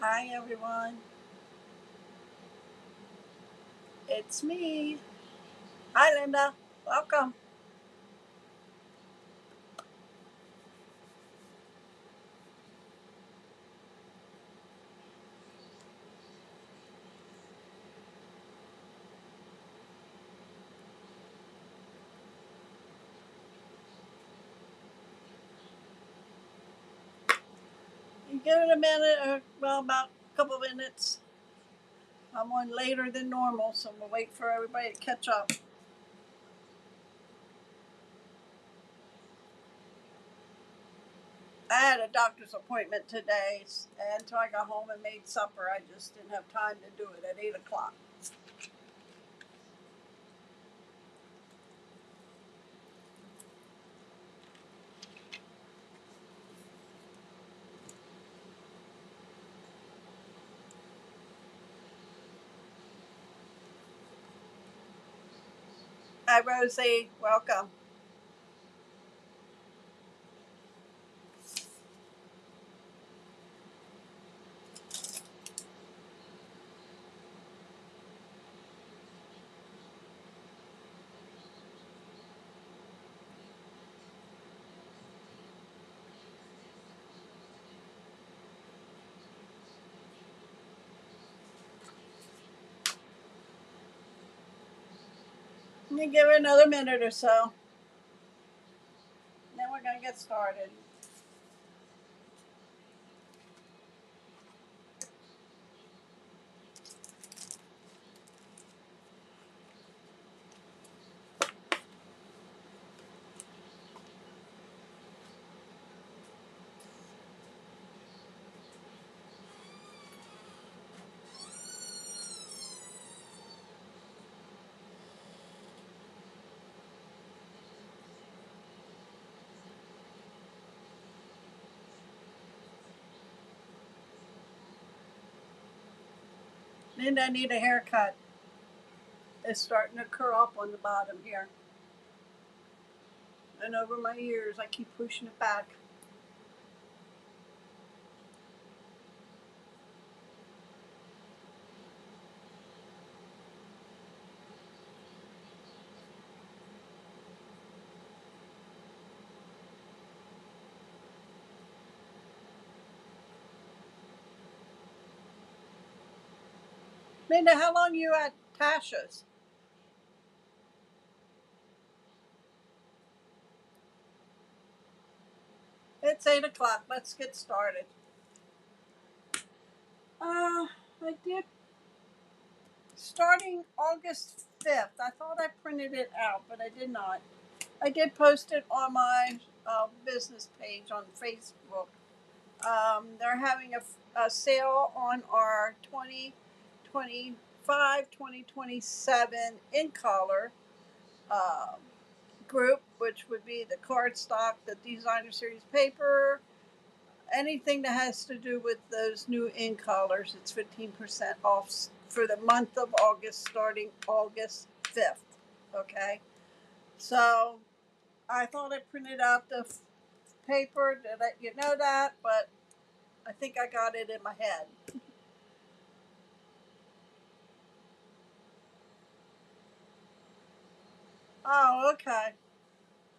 Hi everyone, it's me. Hi Linda, welcome. You give it a minute, or well, about a couple minutes. I'm on later than normal, so we'll wait for everybody to catch up. I had a doctor's appointment today, and until I got home and made supper, I just didn't have time to do it at 8 o'clock. Hi Rosie, welcome. Let me give it another minute or so, then we're gonna get started. Linda, I need a haircut. It's starting to curl up on the bottom here. And over my ears, I keep pushing it back. Linda, how long are you at Tasha's? It's 8 o'clock. Let's get started. I did starting August 5th. I thought I printed it out, but I did not. I did post it on my business page on Facebook. They're having a sale on our 2025 2027 in color uh, group, which would be the cardstock, the designer series paper, anything that has to do with those new in colors. It's 15% off for the month of August, starting August 5th. Okay, so I thought I printed out the paper to let you know that, but I think I got it in my head. Oh, okay.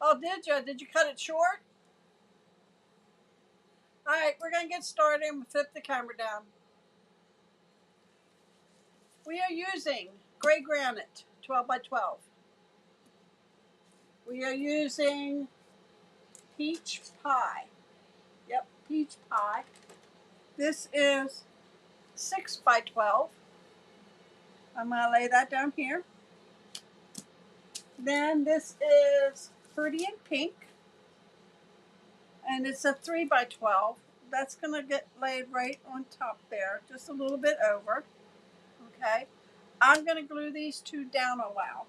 Oh, did you? Did you cut it short? All right, we're gonna get started and flip the camera down. We are using gray granite, 12 by 12. We are using peach pie. Yep, peach pie. This is 6 by 12. I'm gonna lay that down here. Then this is Pretty in Pink, and it's a 3 by 12. That's gonna get laid right on top there, just a little bit over. Okay, I'm gonna glue these two down a while.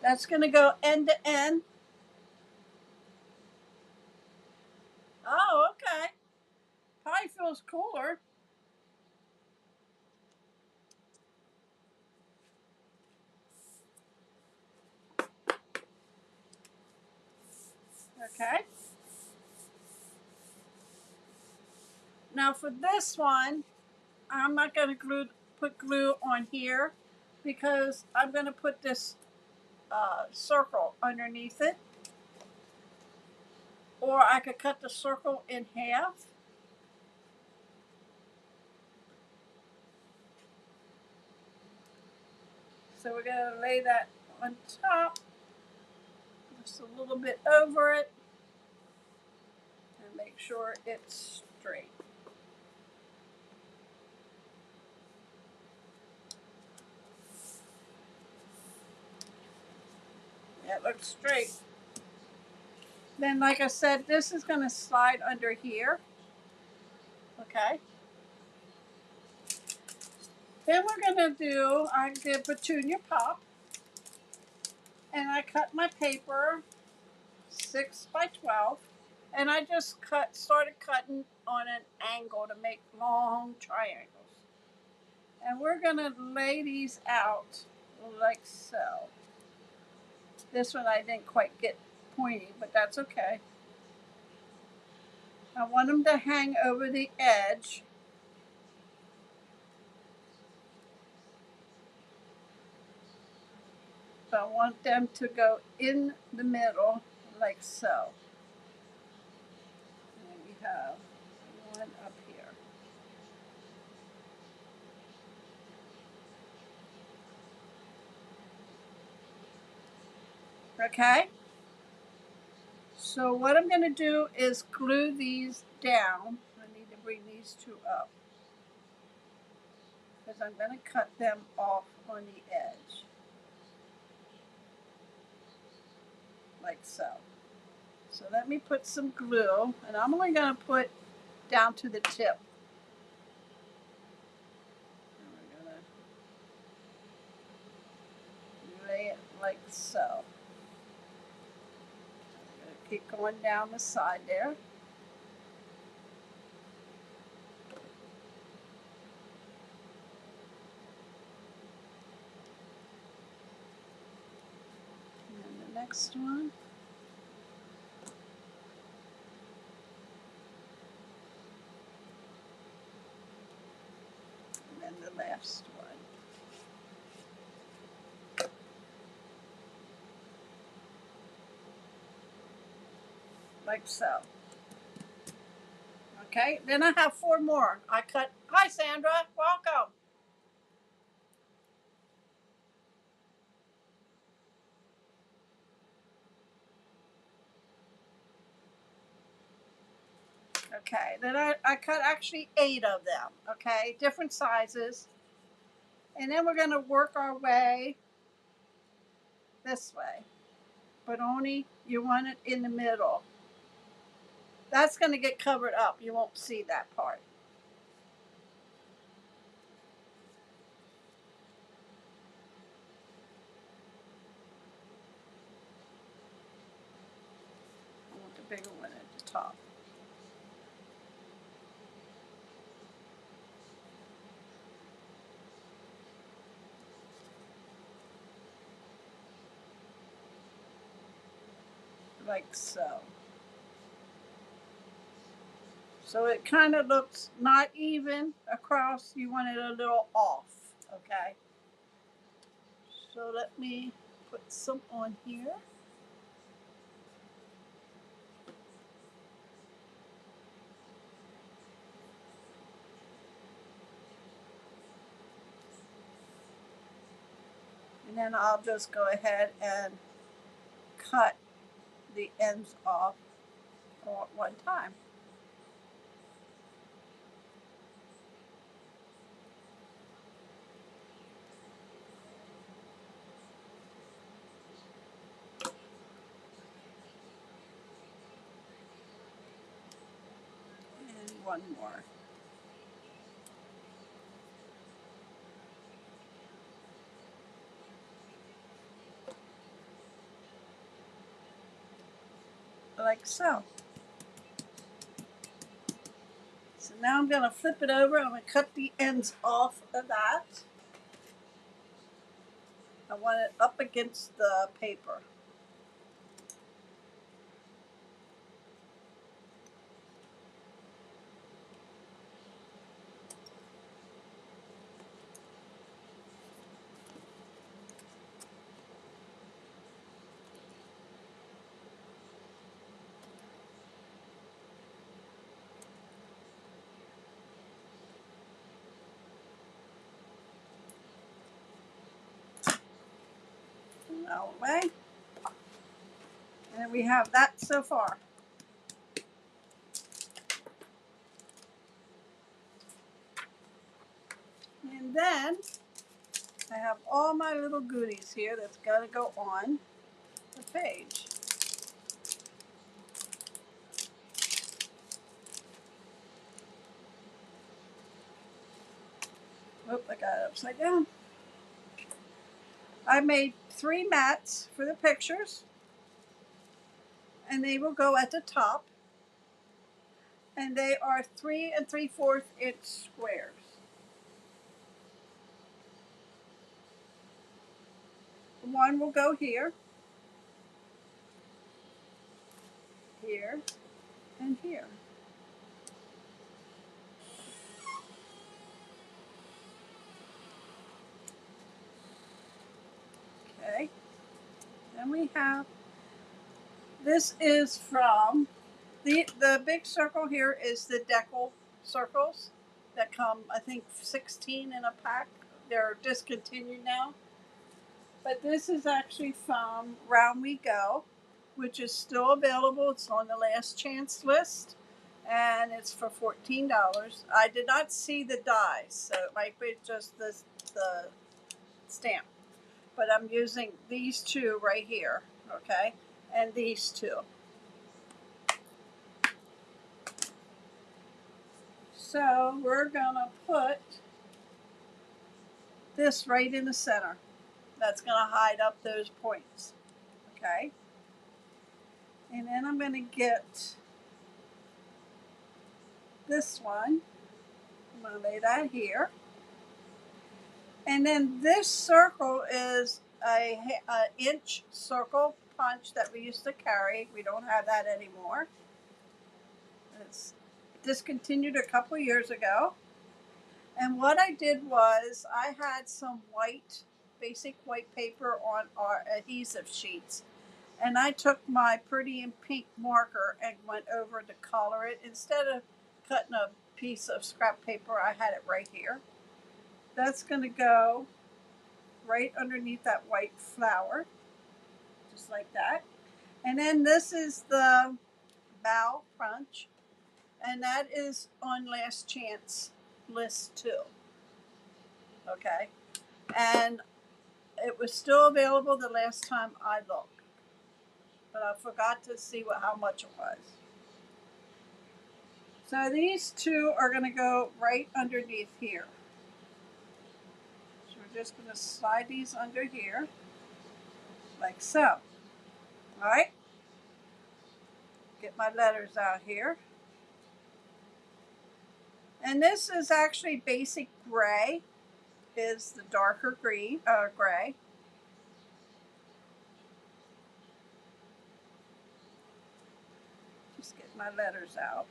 That's gonna go end to end. Oh, okay. Probably feels cooler. Okay. Now for this one, I'm not going to put glue on here because I'm going to put this circle underneath it. Or I could cut the circle in half. So we're going to lay that on top, just a little bit over it, and make sure it's straight. Yeah, it looks straight. Then, like I said, this is going to slide under here. Okay. Then we're going to do, I did petunia pop. And I cut my paper 6 by 12. And I just started cutting on an angle to make long triangles. And we're going to lay these out like so. This one I didn't quite get pointy, but that's okay. I want them to hang over the edge. So I want them to go in the middle like so. And we have one up here. Okay? So what I'm going to do is glue these down. I need to bring these two up because I'm going to cut them off on the edge. Like so. So let me put some glue, and I'm only going to put down to the tip. And we're going to lay it like so. I'm going to keep going down the side there. And then the next one. And then the last one. Like so. Okay, then I have 4 more. I cut. Hi, Sandra. Welcome. Okay, then I cut actually 8 of them. Okay, different sizes. And then we're going to work our way this way. But only you want it in the middle. That's going to get covered up. You won't see that part. I want the bigger one at the top. Like so. So it kind of looks not even across. You want it a little off. Okay. So let me put some on here. And then I'll just go ahead and cut the ends off all at one time. And one more. Like so. So now I'm going to flip it over. I'm going to cut the ends off of that. I want it up against the paper. Out of the way. And we have that so far. And then I have all my little goodies here that's got to go on the page. Oop, I got it upside down. I made 3 mats for the pictures, and they will go at the top, and they are 3 3/4 inch squares. One will go here, here, and here. Okay, then we have, this is from, the big circle here is the decal circles that come, I think, 16 in a pack. They're discontinued now. But this is actually from Round We Go, which is still available. It's on the last chance list, and it's for $14. I did not see the dies, so it might be just the stamp. But I'm using these 2 right here, okay, and these 2. So we're gonna put this right in the center. That's gonna hide up those points, okay? And then I'm gonna get this one. I'm gonna lay that here. And then this circle is a inch circle punch that we used to carry. We don't have that anymore. It's discontinued a couple years ago. And what I did was I had some white, basic white paper on our adhesive sheets. And I took my pretty in pink marker and went over to color it. Instead of cutting a piece of scrap paper, I had it right here. That's going to go right underneath that white flower, just like that. And then this is the bow punch, and that is on last chance list too. Okay, and it was still available the last time I looked, but I forgot to see how much it was. So these 2 are going to go right underneath here. So we're just going to slide these under here, like so. All right. Get my letters out here. And this is actually basic gray, is the darker green, gray. Just get my letters out.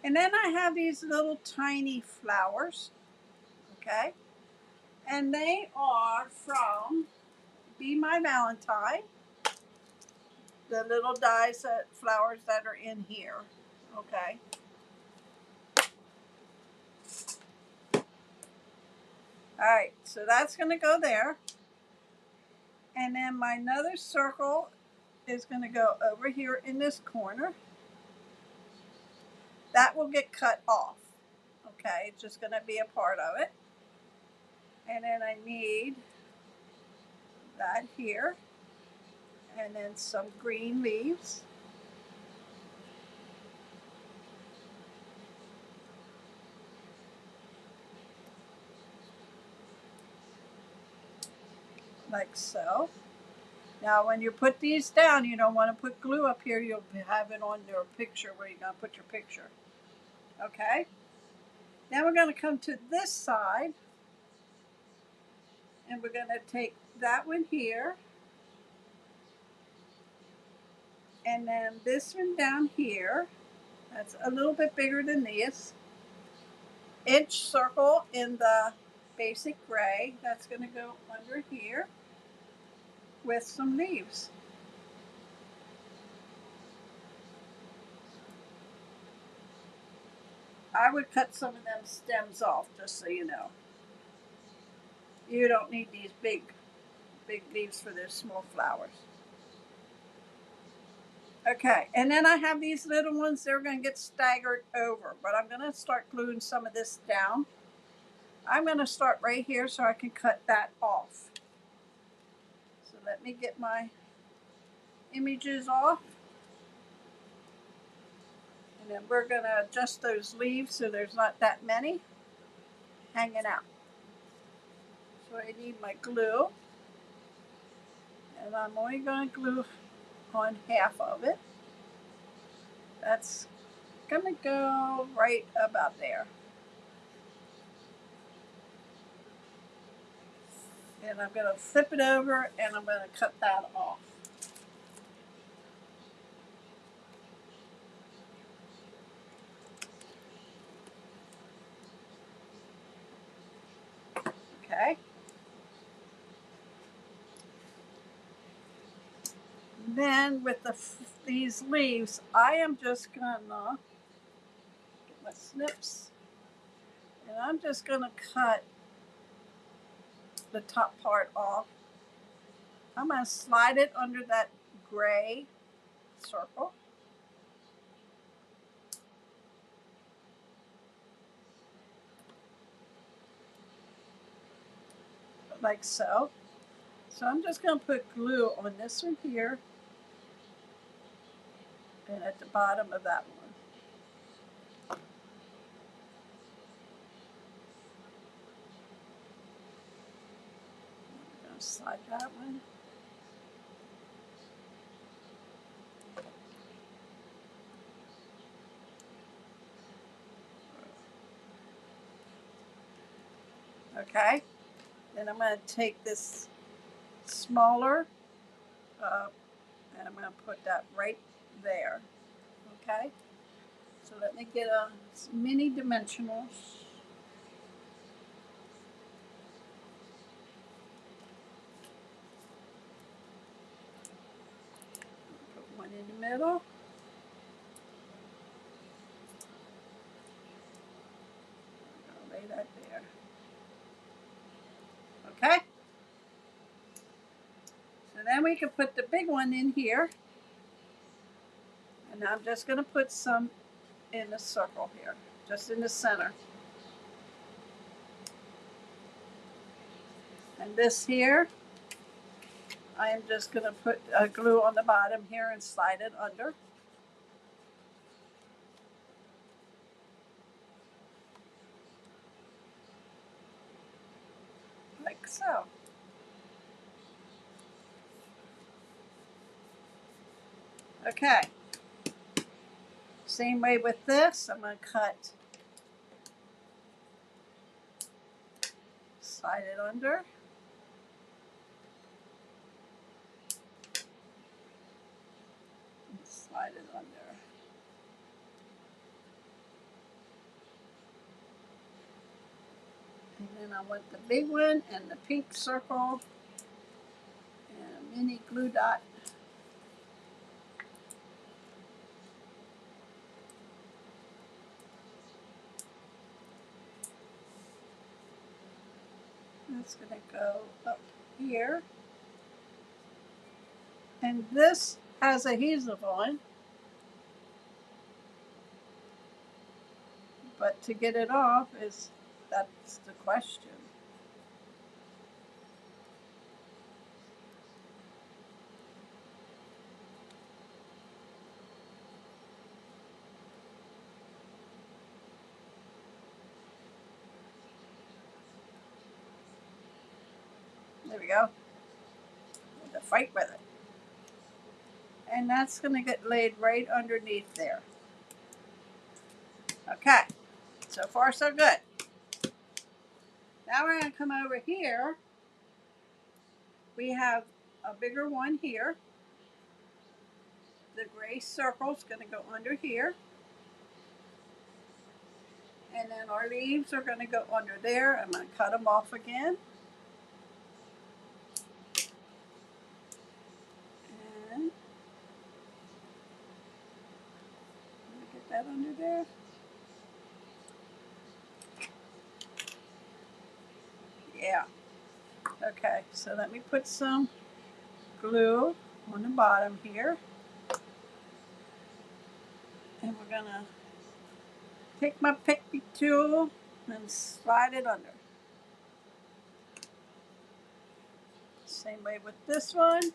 And then I have these little tiny flowers, okay? And they are from Be My Valentine, the little dies, flowers that are in here, okay? All right, so that's gonna go there. And then my another circle is gonna go over here in this corner. That will get cut off, okay? It's just gonna be a part of it. And then I need that here, and then some green leaves. Like so. Now when you put these down, you don't want to put glue up here. You'll have it on your picture where you're going to put your picture. Okay? Now we're going to come to this side. And we're going to take that one here. And then this one down here. That's a little bit bigger than this. Inch circle in the basic gray. That's going to go under here with some leaves. I would cut some of them stems off, just so you know. You don't need these big leaves for their small flowers. Okay, and then I have these little ones. They're going to get staggered over, but I'm going to start gluing some of this down. I'm going to start right here so I can cut that off. So let me get my images off. And then we're going to adjust those leaves so there's not that many hanging out. So I need my glue. And I'm only going to glue on half of it. That's going to go right about there. And I'm going to flip it over and I'm going to cut that off. Okay. Then with these leaves, I am just going to get my snips. And I'm just going to cut the top part off. I'm going to slide it under that gray circle. Like so. So I'm just going to put glue on this one here and at the bottom of that one. I'm going to slide that one. Okay. Then I'm going to take this smaller and I'm going to put that right there. Okay. So let me get a mini dimensionals. Put one in the middle. I'll lay that there. Okay. So then we can put the big one in here. And I'm just going to put some in the circle here, just in the center. And this here, I am just going to put glue on the bottom here and slide it under. Like so. Okay. Same way with this. I'm going to cut, slide it under. Slide it under. And then I want the big one and the pink circle and a mini glue dot. That's going to go up here. And this has adhesive on. But to get it off that's the question. There we go. Need to fight with it. And that's going to get laid right underneath there. Okay, so far so good. Now we're going to come over here. We have a bigger one here. The gray circle is going to go under here. And then our leaves are going to go under there. I'm going to cut them off again. And get that under there. Yeah. Okay, so let me put some glue on the bottom here. And we're going to take my picky tool and slide it under. Same way with this one.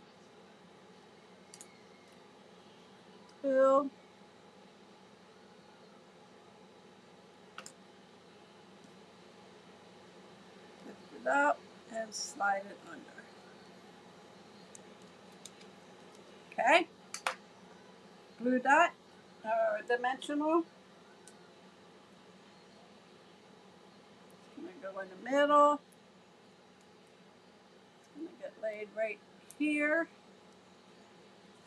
Glue. Lift it up and slide it under. Okay. Blue dot or dimensional. I'm going to go in the middle. It's going to get laid right here.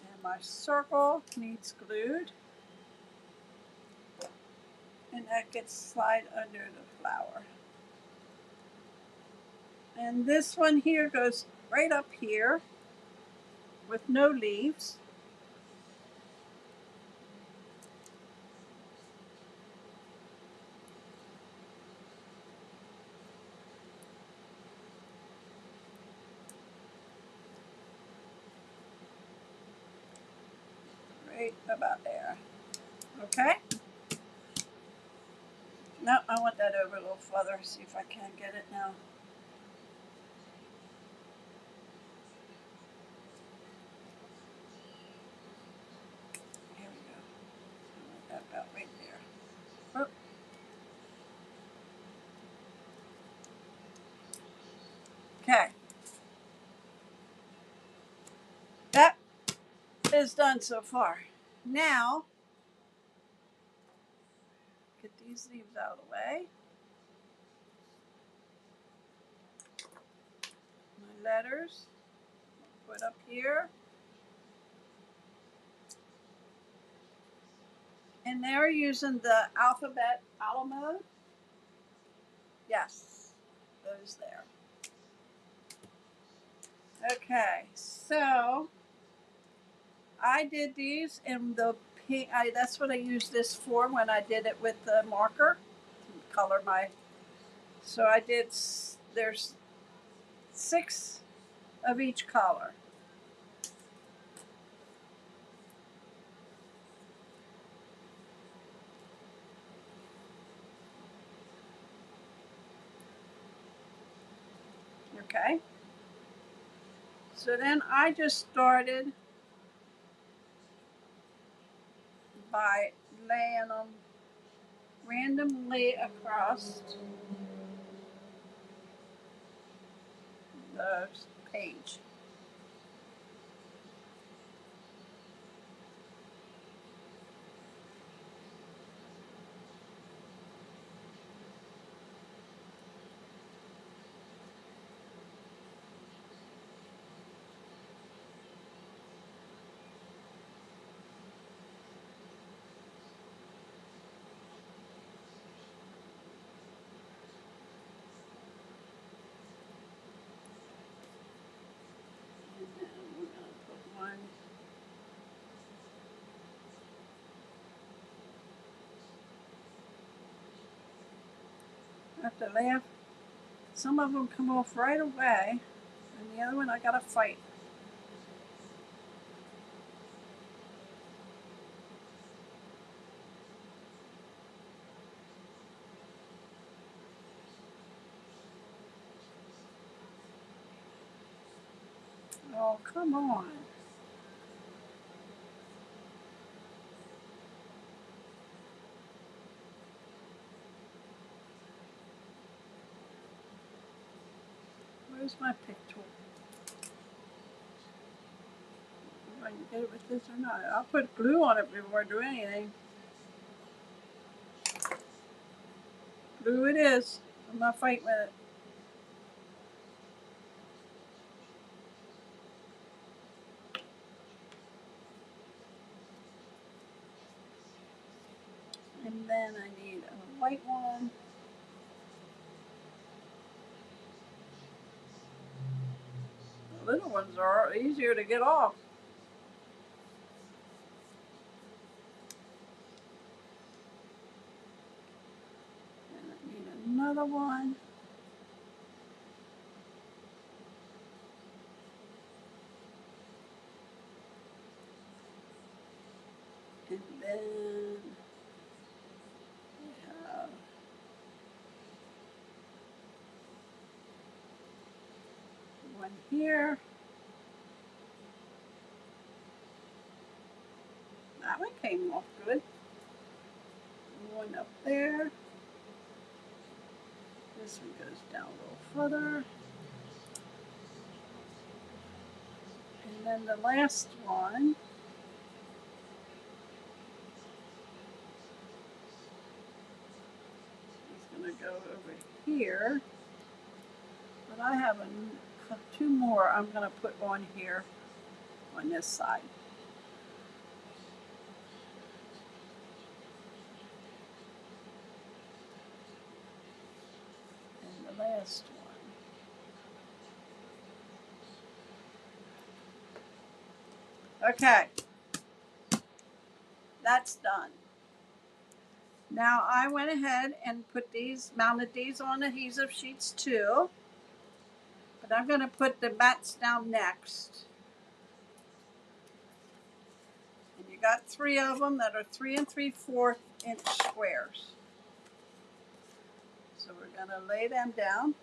And my circle needs glued. And that gets slide under the flower. And this one here goes right up here with no leaves. Right about there. Okay. No, I want that over a little further. See if I can get it now. Here we go. I want that about right there. Oh. Okay. That is done so far. Now, get these leaves out of the way. My letters, put up here. And they're using the alphabet Alamo. Yes, those there. Okay, so I did these in the pink. That's what I used this for when I did it with the marker to color my. So I did. There's 6 of each color. Okay. So then I just started by laying them randomly across the page. And then we're going to put one. I have to laugh. Some of them come off right away, and the other one I gotta fight. Oh, come on. Where's my pick tool? I can get it with this or not. I'll put glue on it before I do anything. Glue it is. I'm not fighting with it. And then I need a white one. The little ones are easier to get off. And I need another one. And then we have one here. That one came off good. One up there. This one goes down a little further. And then the last one is going to go over here. But I have two more I'm going to put on here on this side. And the last one. Okay. That's done. Now I went ahead and mounted these on adhesive sheets too. But I'm going to put the mats down next. And you got 3 of them that are 3 3/4 inch squares. So we're going to lay them down.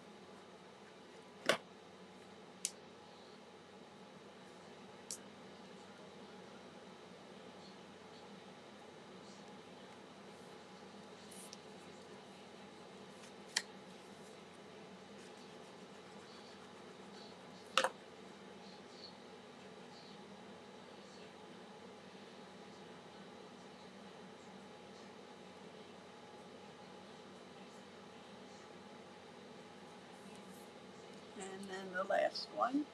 And then the last one.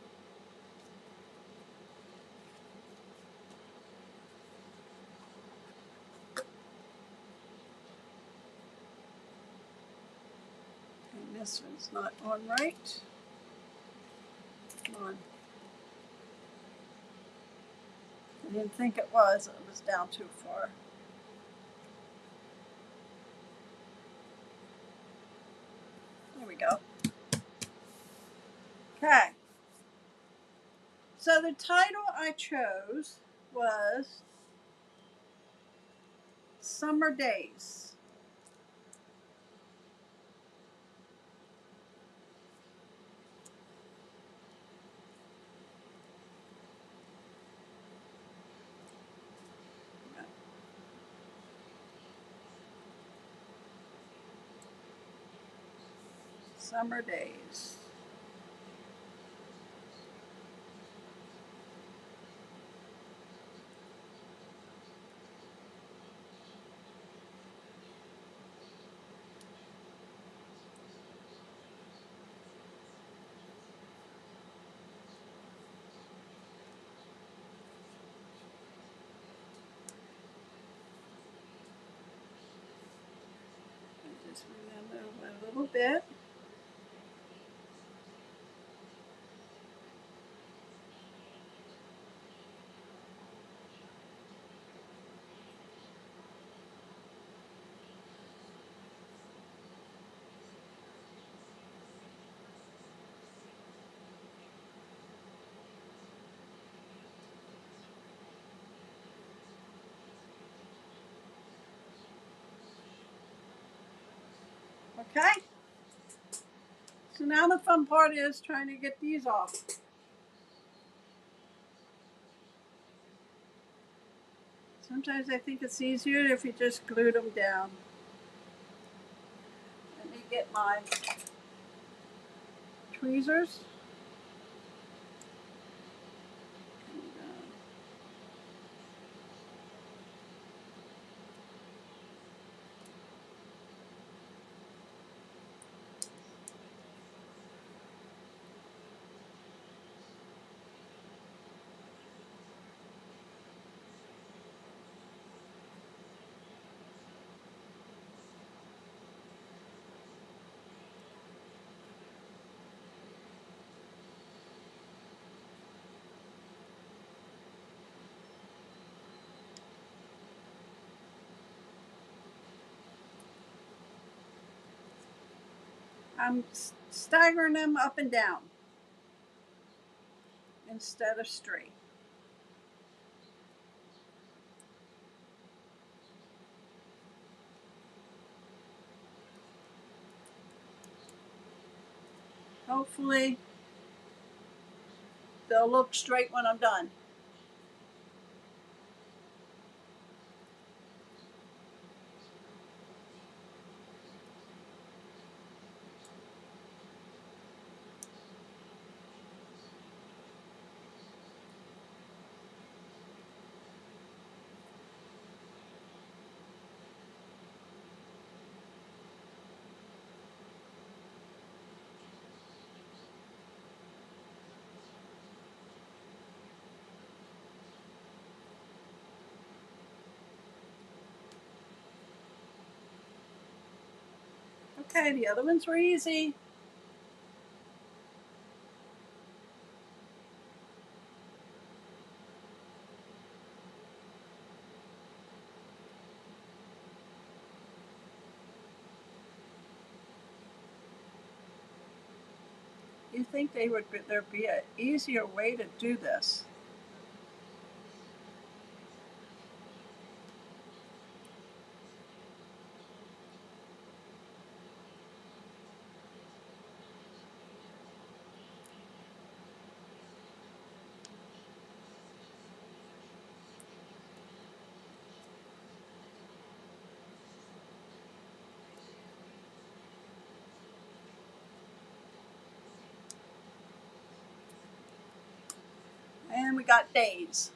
And this one's not on right. Come on. I didn't think it was down too far. There we go. Okay. So the title I chose was Summer Days. Summer Days. Just remember a little bit. Okay? So now the fun part is trying to get these off. Sometimes I think it's easier if you just glue them down. Let me get my tweezers. I'm staggering them up and down instead of straight. Hopefully they'll look straight when I'm done. Okay, the other ones were easy. You think there'd be an easier way to do this? And we got days.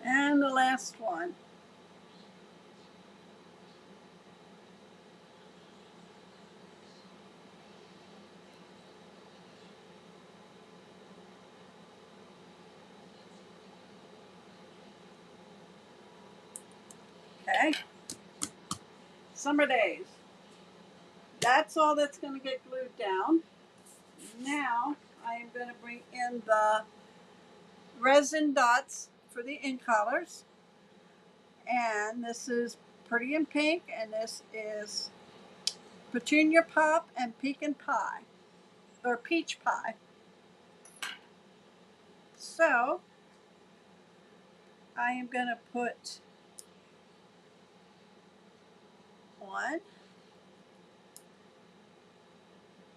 And the last one. Okay. Summer days. That's all that's going to get glued down. Now I am going to bring in the resin dots for the ink colors. And this is Pretty in Pink, and this is Petunia Pop and Pecan Pie, or Peach Pie. So I am going to put one,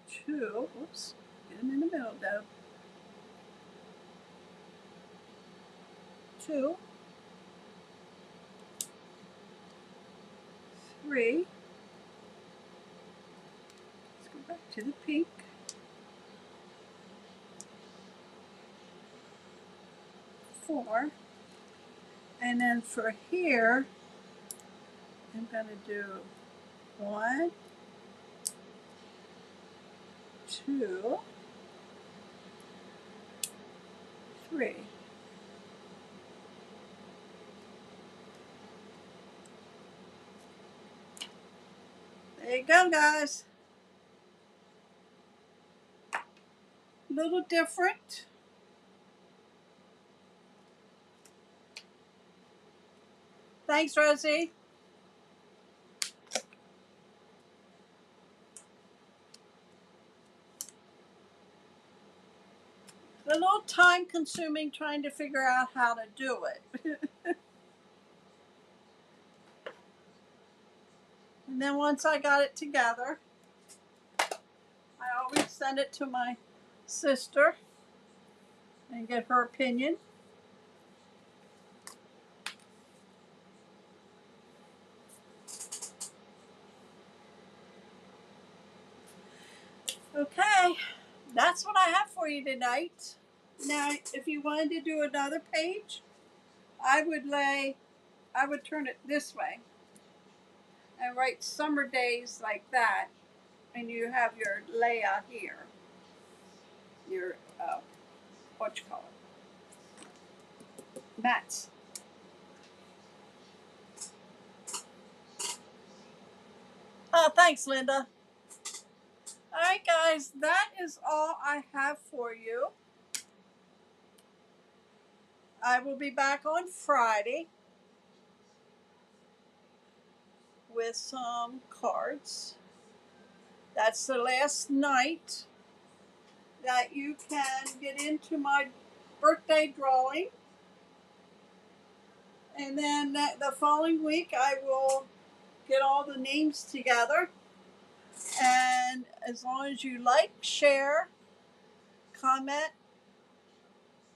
two, oops, get them in the middle though. Two, three. Let's go back to the pink. 4. And then for here, I'm going to do 1, 2, 3. There you go, guys. A little different. Thanks, Rosie. A little time consuming trying to figure out how to do it. And then once I got it together, I always send it to my sister and get her opinion. Okay, that's what I have for you tonight. Now, if you wanted to do another page, I would turn it this way and write summer days like that, and you have your Leia here, your what you call it, mats. Oh, thanks, Linda. All right, guys, that is all I have for you. I will be back on Friday with some cards. That's the last night that you can get into my birthday drawing. And then the following week, I will get all the names together. And as long as you like, share, comment,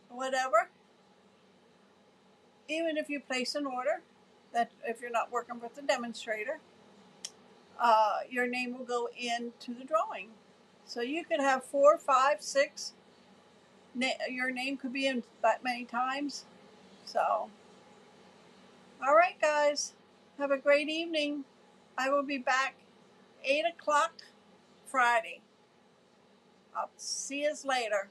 whatever, even if you place an order, that if you're not working with the demonstrator, your name will go into the drawing. So you could have 4, 5, 6. Your name could be in that many times. So, all right, guys, have a great evening. I will be back 8 o'clock Friday. I'll see you later.